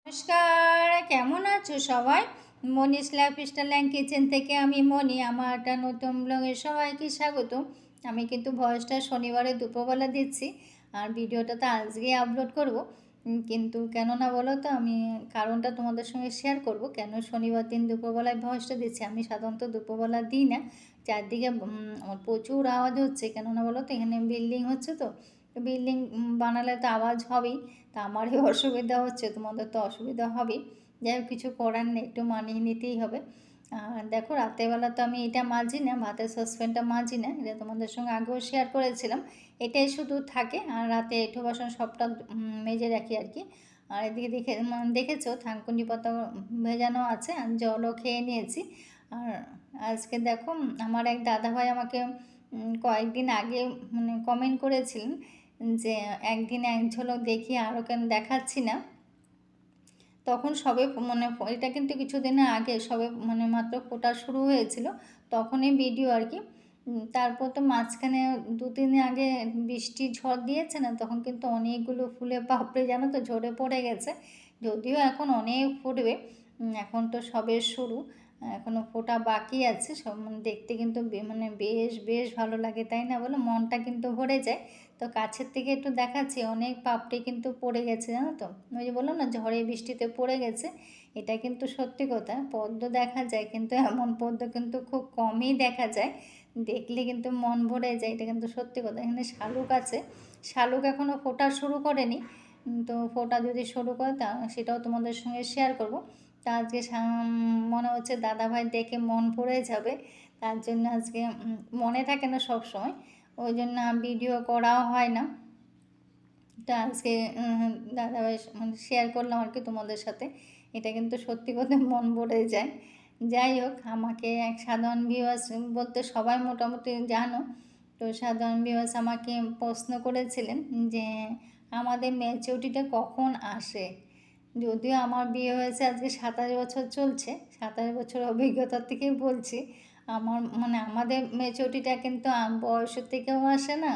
নমস্কার, কেমন আছো সবাই? মনিস লাইফস্টাইল অ্যান্ড কিচেন থেকে আমি মনি। আমার একটা নতুন ব্লগে সবাইকে স্বাগত। আমি কিন্তু ভয়েসটা শনিবারে দুপুরবেলা দিচ্ছি, আর ভিডিওটা তো আজকেই আপলোড করব। কিন্তু কেন না বলো তো, আমি কারণটা তোমাদের সঙ্গে শেয়ার করব কেন শনিবার দিন দুপুরবেলায় ভয়েসটা দিচ্ছি। আমি সাধারণত দুপুরবেলা দিই না। চারদিকে আমার প্রচুর আওয়াজ হচ্ছে, কেন না বলো তো, এখানে বিল্ডিং হচ্ছে তো বিল্ডিং বানালে তো আওয়াজ হবেই। তা আমারই অসুবিধা হচ্ছে, তোমাদের তো অসুবিধা হবেই। যাই হোক, কিছু করার নেই, একটু মানিয়ে নিতেই হবে। আর দেখো, রাতেরবেলা তো আমি এটা মাজি না, ভাতের সসপ্যানটা মাজি না, এটা তোমাদের সঙ্গে আগেও শেয়ার করেছিলাম। এটাই শুধু থাকে, আর রাতে এঁঠো বাসন সবটা মেজে রাখি আর কি। আর এদিকে দেখেছো থানকুনি পাতা ভেজানো আছে, আর জলও খেয়ে নিয়েছি। আর আজকে দেখো, আমার এক দাদাভাই আমাকে কয়েকদিন আগে কমেন্ট করেছিলেন যে একদিন এক ঝলক দেখি, আরও কেন দেখাচ্ছি না। তখন সবে এটা কিন্তু কিছুদিনের আগে সবে মাত্র ফোটা শুরু হয়েছিল, তখনই ভিডিও আর কি। তারপর তো মাঝখানে 2-3 দিন আগে বৃষ্টি ঝড় দিয়েছে না, তখন কিন্তু অনেকগুলো ফুলে পাপড়ি জানো তো ঝরে পড়ে গেছে। যদিও এখন অনেক ফুটবে, এখন তো সবে শুরু, এখনও ফোটা বাকি আছে। সব দেখতে কিন্তু বেশ বেশ ভালো লাগে, তাই না বলো? মনটা কিন্তু ভরে যায়। তো কাছের থেকে একটু দেখাচ্ছি, অনেক পাপড়ি কিন্তু পড়ে গেছে জানো তো। ওই যে বললাম না, ঝড়ে বৃষ্টিতে পড়ে গেছে। এটা কিন্তু সত্যি কথা। পদ্ম দেখা যায়, কিন্তু এমন পদ্ম কিন্তু খুব কমই দেখা যায়, দেখলে কিন্তু মন ভরে যায়, এটা কিন্তু সত্যি কথা। এখানে শালুক আছে, শালুক এখনও ফোটা শুরু করেনি। তো ফোটা যদি শুরু করে তা সেটাও তোমাদের সঙ্গে শেয়ার করব। তা আজকে মনে হচ্ছে দাদাভাই দেখে মন ভরে যাবে, তার জন্য আজকে মনে থাকে না সব সময়, ওই জন্য ভিডিও করাও হয় না। তা আজকে দাদাভাই শেয়ার করলাম আর কি তোমাদের সাথে। এটা কিন্তু সত্যি কথা মন ভরে যায়। যাই হোক, আমাকে এক সাধারণ ভিউয়ার্স বলতে সবাই মোটামুটি জানো, তো সাধারণ ভিউয়ার্স আমাকে প্রশ্ন করেছিলেন যে আমাদের ম্যাচুরিটিটা কখন আসে। যদিও আমার বিয়ে হয়েছে আজকে 27 বছর চলছে, 27 বছর অভিজ্ঞতার থেকেই বলছি। আমাদের ম্যাচুরিটিটা কিন্তু বয়সের থেকেও আসে না,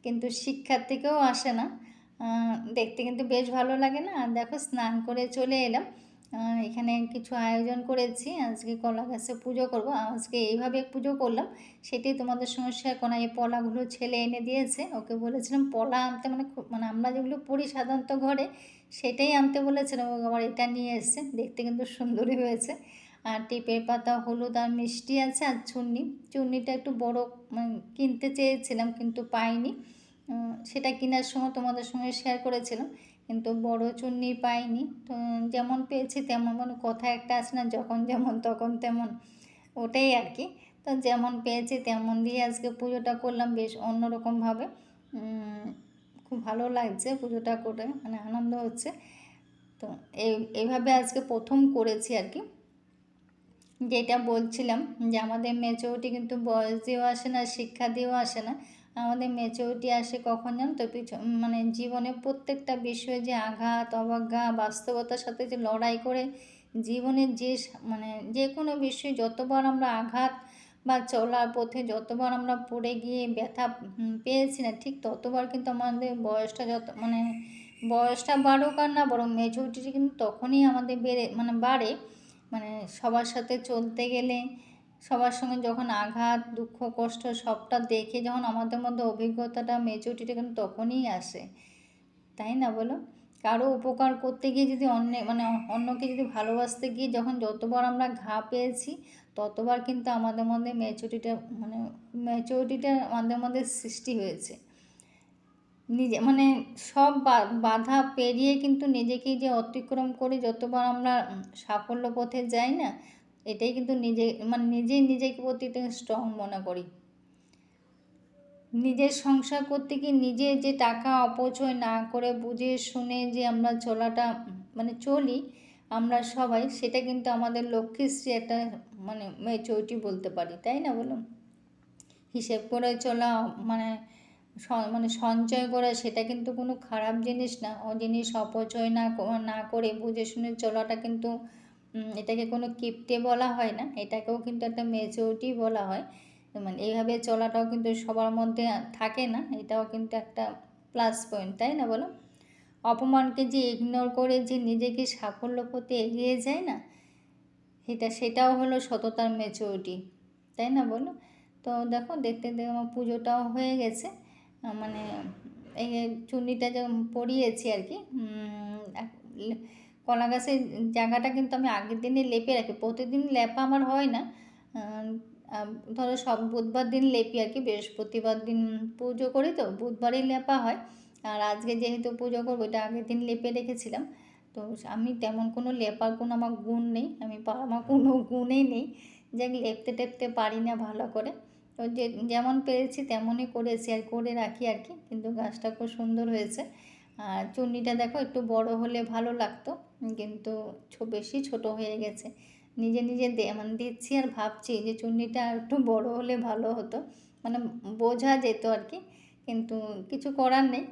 কিন্তু শিক্ষার থেকেও আসে না। দেখতে কিন্তু বেশ ভালো লাগে না? আর দেখো, স্নান করে চলে এলাম। এখানে কিছু আয়োজন করেছি, আজকে কলা গাছে পুজো করব। আজকে এইভাবে পুজো করলাম, সেটাই তোমাদের সঙ্গে শেয়ার করা। এই পলাগুলো ছেলে এনে দিয়েছে, ওকে বলেছিলাম পলা আনতে, আমরা যেগুলো পড়ি সাধারণত ঘরে, সেটাই আনতে বলেছিলাম, ও আবার এটা নিয়ে এসছে। দেখতে কিন্তু সুন্দরই হয়েছে। আর টিপের পাতা, হলুদ আর মিষ্টি আছে, আর চুন্নিটা একটু বড় কিনতে চেয়েছিলাম, কিন্তু পাইনি। সেটা কেনার সময় তোমাদের সঙ্গে শেয়ার করেছিলাম, কিন্তু বড় চুন্নি পাইনি। তো যেমন পেয়েছি তেমন, কথা একটা আছে না, যখন যেমন তখন তেমন, ওটাই আর কি। তো যেমন পেয়েছি তেমন দিয়ে আজকে পুজোটা করলাম বেশ অন্যরকমভাবে। খুব ভালো লাগছে পুজোটা করে, আনন্দ হচ্ছে। তো এইভাবে আজকে প্রথম করেছি আর কি। যেটা বলছিলাম যে আমাদের ম্যাচুরিটি কিন্তু বয়স দিয়েও আসে না, শিক্ষা দিয়েও আসে না। আমাদের ম্যাচুরিটি আসে কখন জানো তো? জীবনে প্রত্যেকটা বিষয়ে যে আঘাত, অবজ্ঞা, বাস্তবতার সাথে যে লড়াই করে জীবনের যে কোনো বিষয়ে যতবার আমরা আঘাত বা চলার পথে যতবার আমরা পড়ে গিয়ে ব্যথা পেয়েছি না, ঠিক ততবার কিন্তু আমাদের বয়সটা বাড়ুক আর না বরং ম্যাচুরিটি কিন্তু তখনই আমাদের বাড়ে। সবার সাথে চলতে গেলে, সবার সঙ্গে যখন আঘাত, দুঃখ, কষ্ট সবটা দেখে যখন আমাদের মধ্যে অভিজ্ঞতাটা, ম্যাচুরিটিটা কিন্তু তখনই আসে, তাই না বলো? কারো উপকার করতে গিয়ে যদি অন্যকে যদি ভালোবাসতে গিয়ে যখন যতবার আমরা ঘা পেয়েছি, ততবার কিন্তু আমাদের মধ্যে ম্যাচুরিটিটা আমাদের মধ্যে সৃষ্টি হয়েছে। নিজে সব বাধা পেরিয়ে কিন্তু নিজেকেই যে অতিক্রম করে যতবার আমরা সাফল্য পথে যাই না, এটাই কিন্তু নিজেই নিজেকে প্রতি স্ট্রং মনে করি। নিজের সংসার করতে গিয়ে নিজে যে টাকা অপচয় না করে বুঝে শুনে যে আমরা চলি আমরা সবাই, সেটা কিন্তু আমাদের লক্ষ্মীশ্রী একটা ম্যাচুরিটি বলতে পারি, তাই না বলুন? হিসেব করে চলা, সঞ্চয় করা, সেটা কিন্তু কোনো খারাপ জিনিস না। জিনিস অপচয় না করে বুঝে শুনে চলাটা কিন্তু, এটাকে কোনো কিপ্টে বলা হয় না, এটাকেও কিন্তু একটা ম্যাচুরিটি বলা হয়। এইভাবে চলাটাও কিন্তু সবার মধ্যে থাকে না, এটাও কিন্তু একটা প্লাস পয়েন্ট, তাই না বলো? অপমানকে যে ইগনোর করে যে নিজেকে সাফল্য পথে এগিয়ে যায় না, সেটাও হলো সততার ম্যাচুরিটি, তাই না বলো? তো দেখো দেখতে দেখতে আমার পুজোটাও হয়ে গেছে। মানে এই চুন্নিটা যে পরিয়েছি আর কি, কলা গাছের জায়গাটা কিন্তু আমি আগের দিনে লেপে রাখি, প্রতিদিন লেপা আমার হয় না। ধরো সব বুধবার দিন লেপি আর কি, বৃহস্পতিবার দিন পুজো করি তো বুধবারই লেপা হয়। আর আজকে যেহেতু পুজো করবো, এটা আগের দিন লেপে রেখেছিলাম। তো আমি তেমন কোনো লেপার কোনো আমার গুণ নেই, আমার কোনো গুণই নেই, যে লেপতে টেপতে পারি না ভালো করে। তো যেমন পেরেছি তেমনই করেছি আর করে রাখি আর কি। কিন্তু গাছটা খুব সুন্দর হয়েছে। আর চুন্নিটা দেখো একটু বড় হলে ভালো লাগতো, কিন্তু বেশি ছোট হয়ে গেছে। নিজে নিজে মানে দিচ্ছি আর ভাবছি যে চুন্নিটা একটু বড় হলে ভালো হতো, মানে বোঝা যেত আর কি। কিন্তু কিছু করার নেই,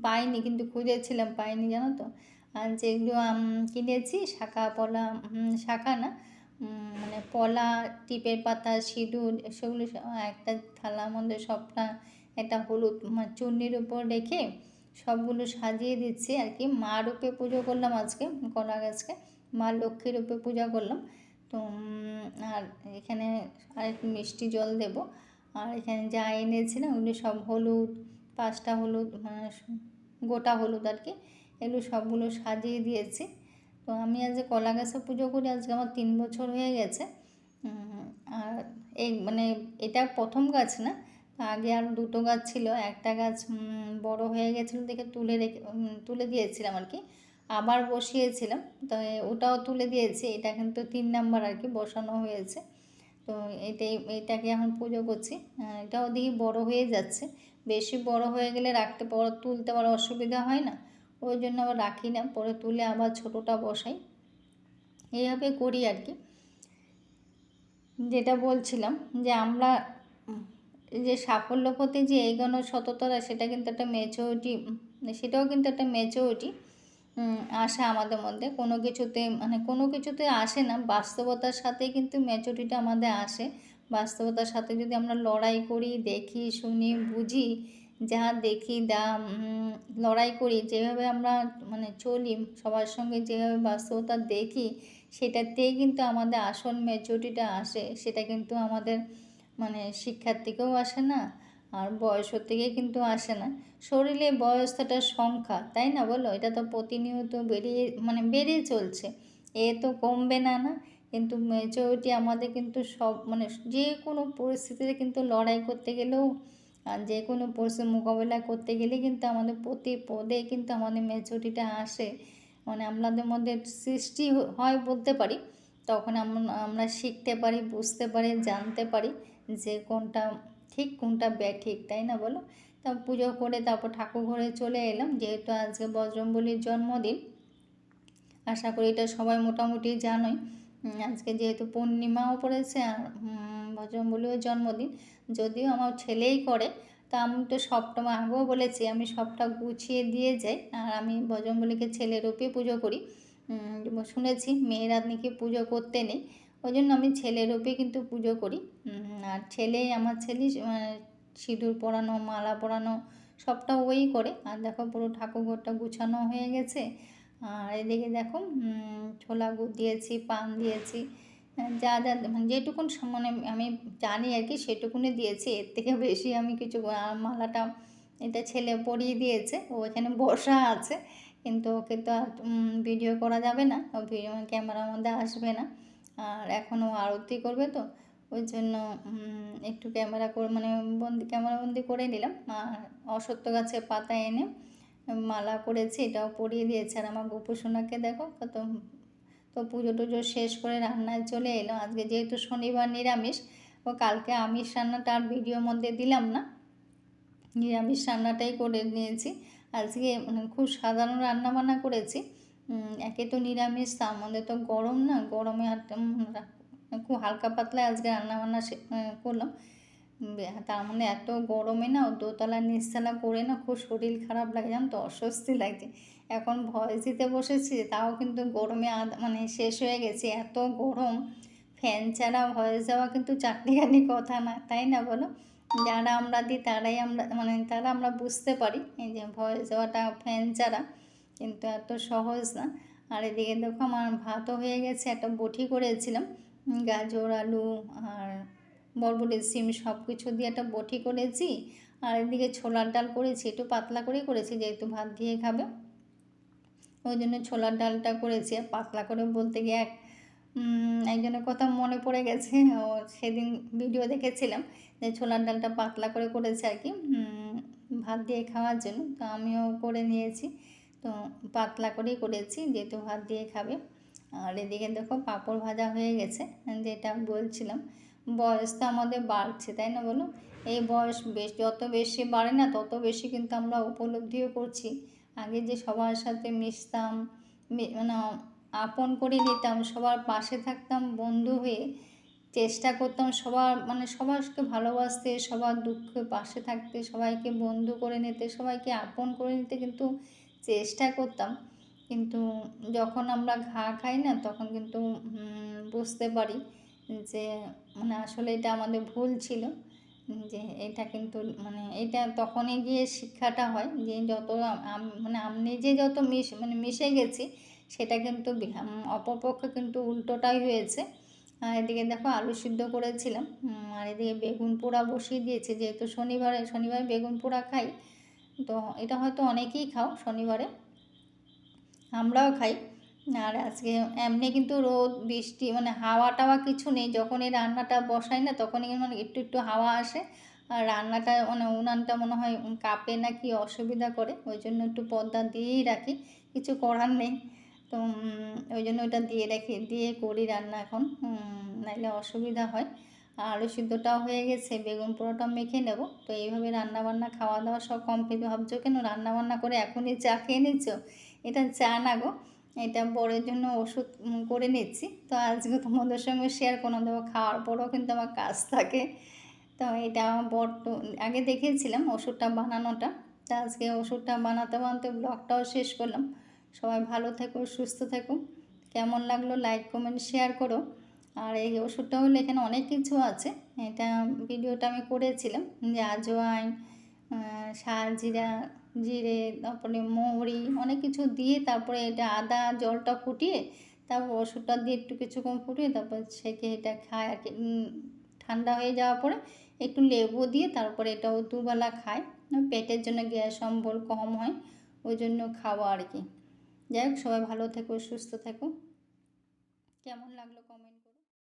পাইনি, কিন্তু খুঁজেছিলাম পাইনি, জানো তো। আর যেগুলো কিনেছি শাখা পলা, শাখা না, মানে পলা, টিপের পাতা, সিঁদুর, সেগুলো একটা থালার মধ্যে সবটা একটা হলুদ চুন্নির উপর রেখে সবগুলো সাজিয়ে দিচ্ছি আর কি। মা রূপে পুজো করলাম আজকে, কলা গাছকে মা লক্ষ্মীর রূপে পূজা করলাম। তো আর এখানে আরেকটু মিষ্টি জল দেব। আর এখানে যা এনেছিলাম ওগুলো সব হলুদ, 5টা হলুদ, মানে গোটা হলুদ আর কি, এগুলো সবগুলো সাজিয়ে দিয়েছি। তো আমি আজ কলা গাছে পুজো করি আজকে আমার 3 বছর হয়ে গেছে। আর এই মানে এটা প্রথম গাছ না, আগে আর 2টো গাছ ছিল। একটা গাছ বড় হয়ে গেছিলো দেখে তুলে দিয়েছিলাম আর কি, আবার বসিয়েছিলাম, তো ওটাও তুলে দিয়েছি। এটা কিন্তু 3 নাম্বার আর কি বসানো হয়েছে। তো এটাকে এখন পুজো করছি। এটাও দেখি বড় হয়ে যাচ্ছে, বেশি বড় হয়ে গেলে তুলতে পারা অসুবিধা হয় না, ওই জন্য আবার রাখি না, পরে তুলে আবার ছোটোটা বসাই, এইভাবে করি আর কি। যেটা বলছিলাম যে আমরা যে সাফল্য পথে যে এগোনো সততা, সেটা কিন্তু একটা ম্যাচুরিটি, সেটাও কিন্তু একটা ম্যাচুরিটি আসে আমাদের মধ্যে। কোনো কিছুতে আসে না, বাস্তবতার সাথে কিন্তু ম্যাচুরিটিটা আমাদের আসে। বাস্তবতার সাথে যদি আমরা লড়াই করি, দেখি শুনি বুঝি, যা দেখি লড়াই করি, যেভাবে আমরা মানে চলি সবার সঙ্গে, যেভাবে বাস্তবতা দেখি, সেটাতেই কিন্তু আমাদের আসল ম্যাচুরিটিটা আসে। সেটা কিন্তু আমাদের মানে শিক্ষার থেকেও আসে না, আর বয়সের থেকে কিন্তু আসে না। শরীরে বয়সটা সংখ্যা, তাই না বলো? এটা তো প্রতিনিয়ত বেড়ে চলছে, এ তো কমবে না না। কিন্তু মেচুরিটি আমাদের কিন্তু মানে যে কোনো পরিস্থিতিতে কিন্তু লড়াই করতে গেলেও, আর যে কোনো পরিস্থিতি মোকাবেলা করতে গেলে কিন্তু আমাদের প্রতি পদে কিন্তু আমাদের মেচুরিটিটা আসে, মানে আমাদের মধ্যে সৃষ্টি হয় বলতে পারি। তখন আমরা শিখতে পারি, বুঝতে পারি, জানতে পারি যে কোনটা ঠিক কোনটা ব্যাঠিক, তাই না বলো? তা পুজো করে তারপর ঠাকুর ঘরে চলে এলাম, যেহেতু আজকে বজরংবলীর জন্মদিন। আশা করি এটা সবাই মোটামুটি জানোই। আজকে যেহেতু পূর্ণিমাও পড়েছে আর বজরংবলীর জন্মদিন, যদিও আমার ছেলেই করে, তা আমি তো সবটা আগেও বলেছি আমি সবটা গুছিয়ে দিয়ে যাই। আর আমি বজরংবলীকে ছেলের রূপে পুজো করি। শুনেছি মেয়েরা নাকি পুজো করতে নেই, ওই জন্য আমি ছেলের রূপে কিন্তু পুজো করি। আর আমার ছেলে সিঁদুর পরানো, মালা পরানো সবটা ওই করে। আর দেখো পুরো ঠাকুরঘরটা গুছানো হয়ে গেছে। আর এদিকে দেখো ছোলা গুড় দিয়েছি, পান দিয়েছি, যা যা মানে যেটুকুন মানে আমি জানি আর কি সেটুকুনি দিয়েছি, এর থেকে বেশি আমি কিছু। মালাটা এটা ছেলে পরিয়ে দিয়েছে, ও এখানে বসা আছে, কিন্তু ওকে তো আর ভিডিও করা যাবে না, ও ক্যামেরার মধ্যে আসবে না। আর এখনও আরতি করবে, তো ওই জন্য একটু ক্যামেরাবন্দি করে নিলাম। আর অশ্বত্থ গাছের পাতা এনে মালা করেছি, এটাও পরিয়ে দিয়েছে। আর আমার গোপু সোনাকে দেখো কত। তো পুজো টুজো শেষ করে রান্নায় চলে এলো। আজকে যেহেতু শনিবার নিরামিষ, ও কালকে আমিষ রান্নাটা আর ভিডিওর মধ্যে দিলাম না, নিরামিষ রান্নাটাই করে নিয়েছি আজকে। খুব সাধারণ রান্নাবান্না করেছি। একে তো নিরামিষ, তার মধ্যে তো গরম না, গরমে আর খুব হালকা পাতলা আজকে রান্নাবান্না করলাম। তার মানে এত গরমে না দোতলা নিচতলা করে না খুব শরীর খারাপ লাগে, জানো তো, অস্বস্তি লাগছে। এখন ভয়েস দিতে বসেছি, তাও কিন্তু গরমে মানে শেষ হয়ে গেছে, এত গরম। ফ্যান ছাড়া ভয়েস দেওয়া কিন্তু চাকরিখানি কথা না, তাই না বলো? যারা আমরা দিই তারাই আমরা মানে তারা আমরা বুঝতে পারি এই যে ভয়েস দেওয়াটা ফ্যান ছাড়া কিন্তু এত সহজ না। আর এদিকে দেখো আমার ভাতও হয়ে গেছে, একটা বটি করেছিলাম গাজর আলু আর বরবটি সিম সব কিছু দিয়ে একটা বটি করেছি। আর এদিকে ছোলার ডাল করেছি, একটু পাতলা করেই করেছি যেহেতু ভাত দিয়ে খাবে, ওই জন্য ছোলার ডালটা করেছি। আর পাতলা করে বলতে গিয়ে একজনের কথা মনে পড়ে গেছে, ও সেদিন ভিডিও দেখেছিলাম যে ছোলার ডালটা পাতলা করে করেছে আর কি ভাত দিয়ে খাওয়ার জন্য, তো আমিও করে নিয়েছি। তো পাতলা করেই করেছি যেহেতু ভাত দিয়ে খাবে। আর এদিকে দেখো পাঁপড় ভাজা হয়ে গেছে, যেটা বলছিলাম বয়স তো আমাদের বাড়ছে, তাই না বলো? এই বয়স যত বেশি বাড়ে না তত বেশি কিন্তু আমরা উপলব্ধিও করছি আগে যে সবার সাথে মিশতাম, মানে আপন করে নিতাম, সবার পাশে থাকতাম বন্ধু হয়ে, চেষ্টা করতাম সবার মানে সবাইকে ভালোবাসতে, সবার দুঃখে পাশে থাকতে, সবাইকে বন্ধু করে নিতে, সবাইকে আপন করে নিতে কিন্তু চেষ্টা করতাম। কিন্তু যখন আমরা ঘা খাই না তখন কিন্তু বুঝতে পারি যে মানে আসলে এটা আমাদের ভুল ছিল, যে এটা কিন্তু মানে এটা তখনই গিয়ে শিক্ষাটা হয় যে যত মানে আমি নিজে যত মিশে গেছি সেটা কিন্তু অপরপক্ষে কিন্তু উল্টোটাই হয়েছে। আর এদিকে দেখো আলু সিদ্ধ করেছিলাম, আর এদিকে বেগুন পোড়া বসিয়ে দিয়েছে যেহেতু শনিবারে বেগুন পোড়া খাই। তো এটা হয়তো অনেকেই খাও শনিবারে, আমরাও খাই। আর আজকে এমনি কিন্তু রোদ বৃষ্টি মানে হাওয়া টাওয়া কিছু নেই, যখন এই রান্নাটা বসাই না তখনই মানে একটু একটু হাওয়া আসে। আর রান্নাটা মানে উনানটা মনে হয় কাঁপে না কি অসুবিধা করে, ওই জন্য একটু পর্দা দিয়েই রাখি, কিছু করার নেই। তো ওই জন্য ওইটা দিয়ে করি রান্না এখন, নাইলে অসুবিধা হয়। আর আলু সিদ্ধটাও হয়ে গেছে, বেগুন পোড়াটা মেখে নেব। তো এইভাবে রান্নাবান্না খাওয়া দাওয়া সব কমপ্লিট। ভাবছো কেন রান্নাবান্না করে এখনই চা খেয়ে নিচ্ছ? এটা চা না গো, এটা বরের জন্য ওষুধ করে নিচ্ছি। তো আজকে তোমাদের সঙ্গে শেয়ার করে দেবো, খাওয়ার পরেও কিন্তু আমার কাজ থাকে। তো এটা আমার বর তো আগে দেখিয়েছিলাম ওষুধটা বানানোটা, তা আজকে ওষুধটা বানাতে বানাতে ব্লগটাও শেষ করলাম। সবাই ভালো থেকো, সুস্থ থেকো। কেমন লাগলো লাইক কমেন্ট শেয়ার করো। আর এই ওষুধটা হলো এখানে অনেক কিছু আছে, এটা ভিডিওটা আমি করেছিলাম যে আজওয়াইন, শাহজিরা, জিরে, তারপরে মৌরি অনেক কিছু দিয়ে তারপরে এটা আদা জলটা ফুটিয়ে তারপর ওষুধটা দিয়ে একটু কিছুক্ষণ ফুটিয়ে তারপর সেকে এটা খায় আর কি। ঠান্ডা হয়ে যাওয়ার পরে একটু লেবু দিয়ে তারপরে এটাও দুবেলা খায়, পেটের জন্য গ্যাস অম্বল কম হয়, ওই জন্য খাওয়া আর কি। যাই হোক সবাই ভালো থেকো, সুস্থ থেকো। কেমন লাগলো কমেন্ট